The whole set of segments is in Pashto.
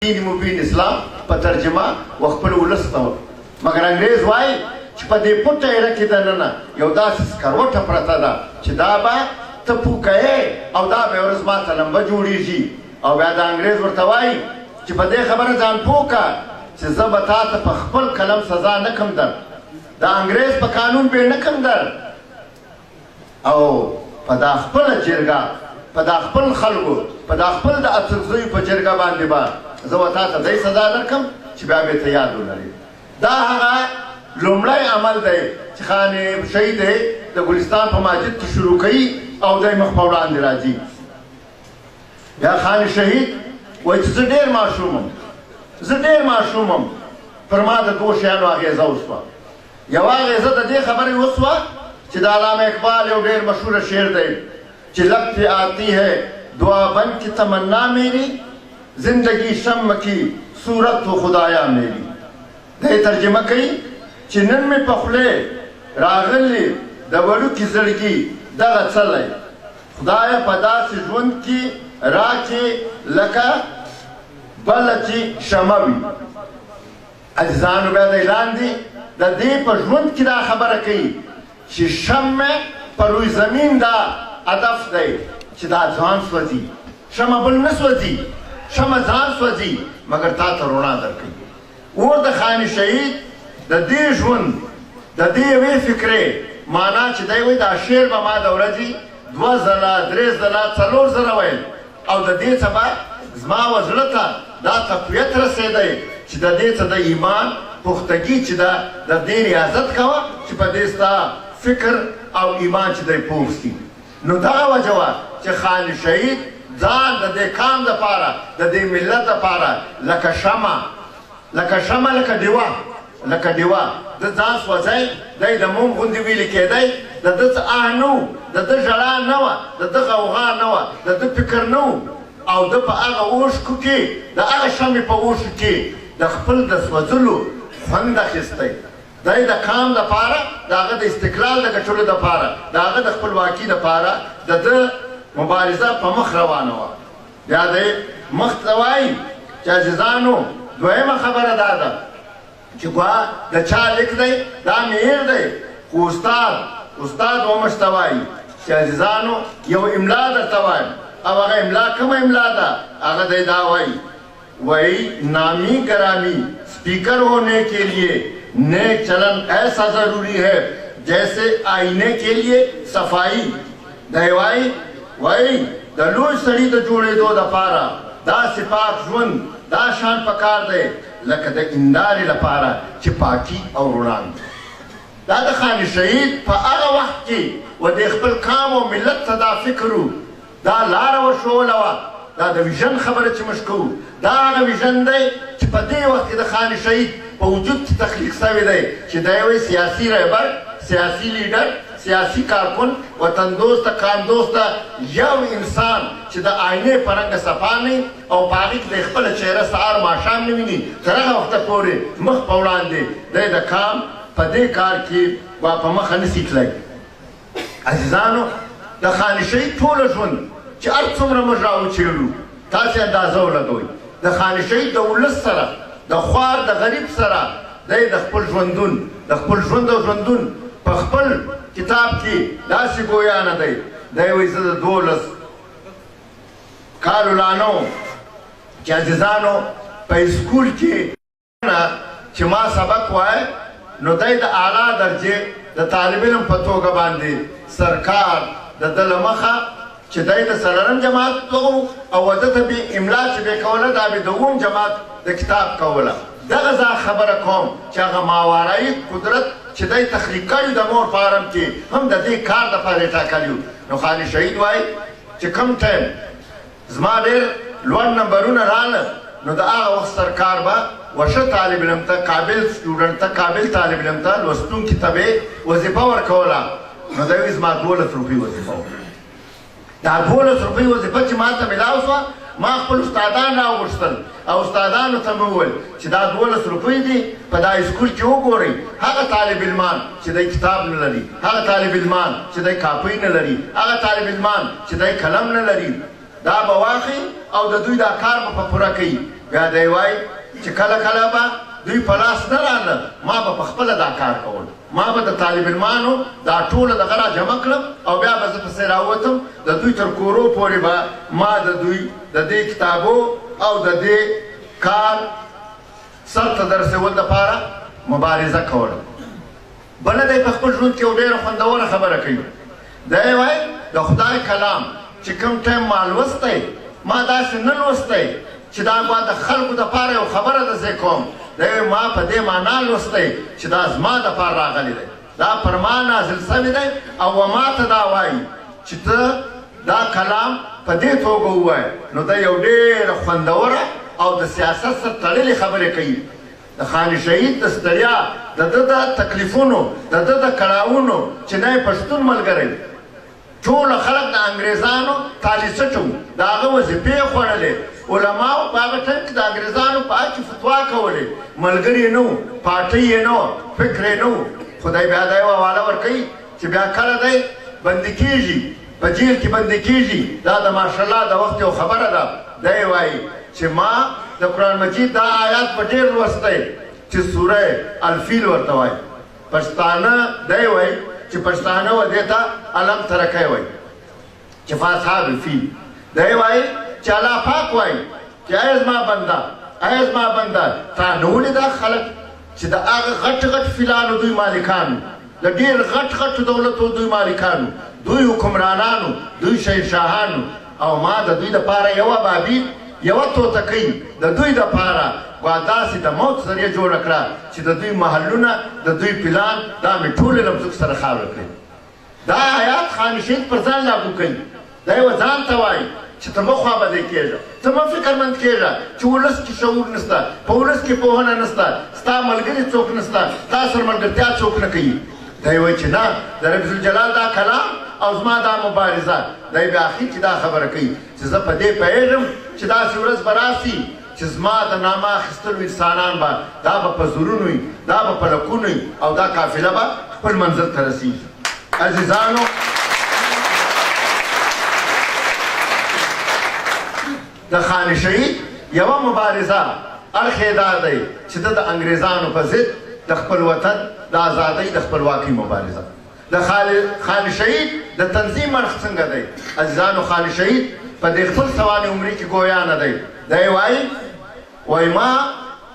دین مبین اسلام په ترجمه وخپل ولس ته مګر انګریز وایي چې په دې پټه ایره کې دننه یو داسې سکروټه پرته ده چې دا به ته پوکه یې او دا به ورځ ماته لمبه جوړېږي او بیا د انګریز ورته وایي چې په دې خبره ځان پوه که چې زه به تا ته په خپل قلم سزا نه کم در د انګریز په قانون به نه کم در او په دا خپله جرګه په دا خپل خلکو په دا خپل د اڅکزیو په جرګه باندې به زه به تا ته دی سزا درکړم چې بیا به ته یاد ولرې دا هغه لومړی عمل دی چې خان شهید دی د ګلستان په مسجد کې شروع کوي او دی مخ په وړاندې راځي بیا خان شهید وایي چې زه ډېر ماشوم یم پر ما د دوو شیانو اغېزه وسوه یوه اغېزه د دې خبرې وسوه چې د علامه اقبال یو ډېر مشهوره شعر دی چې لب پہ آتی ہے دعا بن کی تمنا میری زندگی شم کی صورت و خدایا میری دی ترجمه کوي چې نن مې په خولې راغلی د وړوکي زړګي دغه څلی خدایه په داسې ژوند کې راکې لکه بله چې شمه وي عزیزانو بیا دی لاندې د دې په ژوند کې دا خبره کوي چې شمع په روی زمین دا هدف دی چې دا ځان سوځي شمع بل نه سوځي شمع ځان سوځي مګر تا ته رڼا درکوي اور د خان شهید د دې ژوند د دې یوې فکرې معنا چې دی وایي دا شعر به ما د ورځې 2 ځله 3 ځله 4 ځله ویل او د دې څه به زما و زړه ته دا تقویت رسېدی چې د دې څه د ایمان پختګي چې ده د دې ریاضت کوه چې په دې ستا فکر او ایمان چې دی پوخ شي نو دغه وجه وه چې خان شهید ځان د دې قام دپاره د دې ملت دپاره لکه شمع لکه ډیوه د ځان سوځی دی د موم غوندې ویلې کېدی د ده څه آه نه و د ده ژړا نه وه د ده غوغا نه وه د ده فکر نه و او ده په هغه اوښکو کې د هغه شمعې په اوښکو کې د خپل د سوځلو خوند اخیستی دی د قام دپاره د هغه د استقلال د ګټلو دپاره د هغه د خپلواکي دپاره د ده مبارزه په مخ روانه وه بیا دی مخ ته وایي چې عزیزانو دویمه خبره دا ده چې ګوا د چا لیک دی دا مهیر دی خو استاد ومش ته وایي چې عزیزانو یو املا درته وایم او هغه املا کومه املا ده هغه دی دا وایي نامی گرامی स्पीकर होने के लिए नेक चलन ऐसा जरूरी है जैसे आईने के लिए सफाई दहवाई वही د لوی سړي د جوړېدو دپاره داسې پاک ژوند دا شان پکار دی لکه د هندارې لپاره چې پاکي او رڼا دا د خان شهید په هغه وخت کې و د خپل قام او ملت ته دا فکر و دا لاره ورښووله وه دا د ویژن خبره چې موږ کوو دا هغه ویژن دی چې په دې وخت کې د خان شهید په وجود کې تخلیق سوی دی چې دی وایي سیاسي رهبر سیاسي لیډر سیاسي کارکن وطن دوسته قام دوسته یو انسان چې د آینې په رنګه صفا نه او په هغې کې د خپله چهره سهار ماښام نه ویني تر هغه وخته پورې مخ په وړاندې دی د قام په دې کار کې وا په مخه نسي تللی عزیزانو د خان شهید ټوله ژوند چې هر څومره موږ راوچېړو تاسې اندازه ولګوئ د خان شهید د ولس سره د خوار د غریب سره دی د خپل ژوندون د خپل ژوند او ژوندون په خپل کتاب کې داسې ګویانه دی دی وایي زه د 12 کالو لا نه وم چې عزیزانو په اسکول کې چې ما سبق وای نو دی د اعلی درجې د طالب علم په توګه باندې سرکار د ده له مخه چې دی د څلورم جماعت دغه او ده ته به املا چې به کوله دا به د اووم جماعت د کتاب کوله دغه زه خبره کوم چې هغه ماورایي قدرت چې دی تخلیق کړي د مور په حرم کې هم د دې کار دپاره یې ټاکلي نو خان شهید وایي چې کوم ټایم زما ډېر لوړ نمبرونه راغله نو د هغه وخت سرکار به وښه طالب علم ته قابل سټوډنټ ته قابل طالب علم ته لوستونکي ته به وظیفه ورکوله نو دی وایي زما 12 روپۍ وظیفه وه دا 12 روپۍ وظیفه چې ما ته میلاو شوه ما خپل استادان راوغوښتل او استادانو ته مې وویل چې دا 12 روپۍ دي په دا اسکول کې وګورئ هغه طالب علمان چې دی کتاب نه لري هغه طالب علمان چې دی کاپۍ نه لري هغه طالب علمان چې دی قلم نه لري دا به واخلي او د دوی دا کار به په پوره کوي بیا دی وایي چې کله کله به دوی په لاس نه راله ما به په خپله دا کار کول ما به د طالب علمانو دا ټوله دغه را جمع کړم او بیا به زه پسې راوتم د دوی تر کورو پورې به ما د دوی د دې کتابو او د دې کار سر ته د رسول دپاره مبارزه کوله بله دی په خپل ژوند کې یو ډېره خوندوره خبره کوي دی وایي د خدای کلام چې کوم ټایم ما لوستی ما داسې نه لوستی چې دا به د خلکو دپاره یو خبره درځې کوم دی ما په دې معنا لوستی چې دا زما دپاره راغلی دی دا پر ما نازل سوی دی او ما ته دا وایي چې ته دا کلام په دې توګه ووایه نو دا یو ډېره خوندوره او د سیاست سره تړلې خبرې کوي د خان شهید د ستړیا د ده د تکلیفونو د ده د کړاوونو چې نه یې پښتون ملګری ټول خلک د انګریزانو تالیسټ وو د هغه وظیفې یې خوړلې علماو په هغه ټایم کې د انګریزانو په حق کې فتوا کولې ملګري یې نه وو پارټۍ یې نه وه فکر یې نه وو خدای بیا دا یو حواله ورکوي چې بیا کله دی بندي کېږي په جیل کې بندي کېږي دا د ماشاءالله د وخت یو خبره ده دی وایي چې ما د قرآن مجید دا آیات په ډېر لوستی چې سوره الفیل ورته وایي پښتانه دی وایي چې پښتانه و دې ته علم ترکی وایي چې فاصحاب الفیل دی وایي چې الله پاک وایي چې ای زما بنده ای زما بنده تا نه ولیده خلک چې د هغه غټ غټ فیلانو دوی مالکانو د ډېر غټ غټ دولتو دوی مالکانو دوی حکمرانانو دوی شهنشاهانو او ما د دوی دپاره یوه بابي یوه توتکۍ د دوی دپاره وا داسې د موت ذریعه جوړه کړه چې د دوی محلونه د دوی پلان دا مې ټولې لمځکو سره خاوره کړې دا آیات خان شهید پر ځان لاګو کوي دا یوه ځان ته وایي چې ته مه خوابدی کېږه ته مه فکرمند کېږه چې ولس کې شعور نشته په ولس کې پوهنه نشته ستا ملګري څوک نشته تا سره ملګرتیا څوک نه کوي دی وایي چې نه د رب ذوالجلال دا کلام او زما دا مبارزه دی بیا اخر کې دا خبره کوي چې زه په دې پوهېږم چې داسې ورځ به راسي چې زما د نامه اخیستلو انسانان به دا به په زرونو وي دا به په لکونو وي او دا قافله به خپل منزل ته رسېږي عزیزانو د خان شهید یوه مبارزه اړخ یې دا دی چې ده د انګریزانو په ضد د خپل وطن د ازادۍ د خپلواکۍ مبارزه د خان شهید د تنظیم اړخ څنګه دی عزیزانو خان شهید په دې خپل سوال عمري کې ګویا نه دی دی وایي ما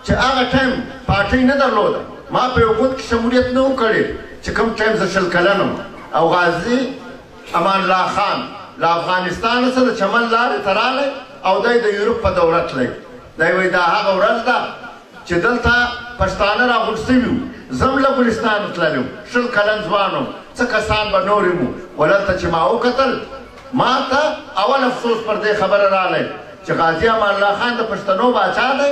چې هغه ټایم پارټۍ نه درلوده ما په یو ګوند کې شمولیت نه و کړی چې کوم ټایم زه 20 کلن او غازي امان الله خان له افغانستانه څخه د چمن لارې ته راغی او دی د یورپ په دوره تللی دی وایي دا هغه ورځ ده چې دلته پښتانه راغونډ سوي وو زه هم له ګلستان تللی وم 20 کلن ځوان وم څه کسان به نور وو وللته چې ما وکتل ما ته اول افسوس پر دې خبره راغلی چې غازي امان الله خان د پښتنو باچا دی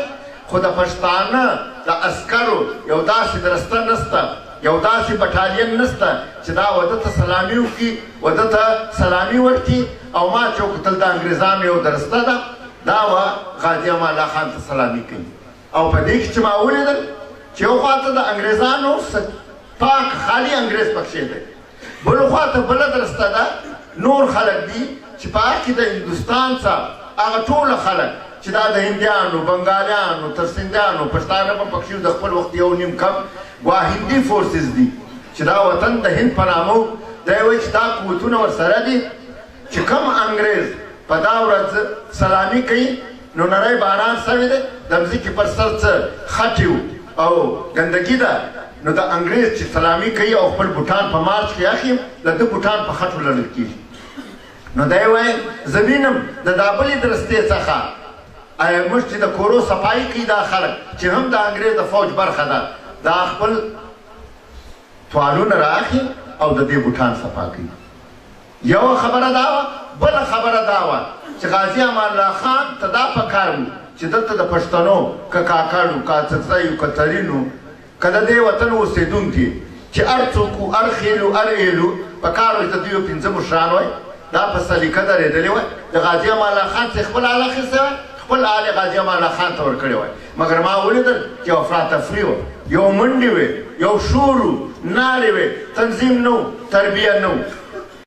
خو د پښتانه د عسکرو یو داسې درسته نسته یو داسې بټالین نسته چې دا وده ته سلامي وکړي وده ته سلامي ورکړي او ما چې وکتل د انګریزانو یو درسته ده دا وه غازي امان الله خان ته سلامي کوي او په دې کې چې ما ولیدل چې یو خواته د انګریزانو پاک خالي انګریز پکښې دی بل خواته بله درسته ده نور خلک دي چې په هغه کې د هندوستان څخه هغه ټوله خلک چې دا د هندیانو بنګالیانو ترسندیانو پښتانه به پکښې د خپل وخت یو نیم کم وا هندي فورسز دي چې دا وطن د هند په نامه دی وایي چې دا قوتونه ورسره دي چې کوم انګریز په دا ورځ سلامي کوي نو نری باران سوی دی د مځکې پر سر څه خټې او ګندګي ده نو د انګریز چې سلامي کوي او خپل بوټان په مارچ کې اخلي د ده بوټان په خټو لړل کېږي نو دی وایي زه وینم د دا بلې درستې څخه موږ چې د کورو صفایي کوي دا خلک چې هم د انګریز د فوج برخه ده دا خپل توالونه رااخلي او د دې بوټان صفا کوي یوه خبره دا وه بله خبره دا وه چې غازي امان الله خان ته دا پکار و چې دلته د پښتنو که کاکړو که اڅکزیو که ترینو که د دې وطن اوسېدونکي چې هر څوک وو هر خیل وو هر ایل وو پکار وایي د دوی 5 مشران وای دا په سلیقه درېدلې وای د غازي امان الله خان څخه خپل آله اخیستی وای خپل آل غازي امان الله خان ته ورکړی وای مګر ما ولیدل چې یو افراتفري وه یو منډې وې یو شور و نارې وې تنظیم نه و تربیه نه و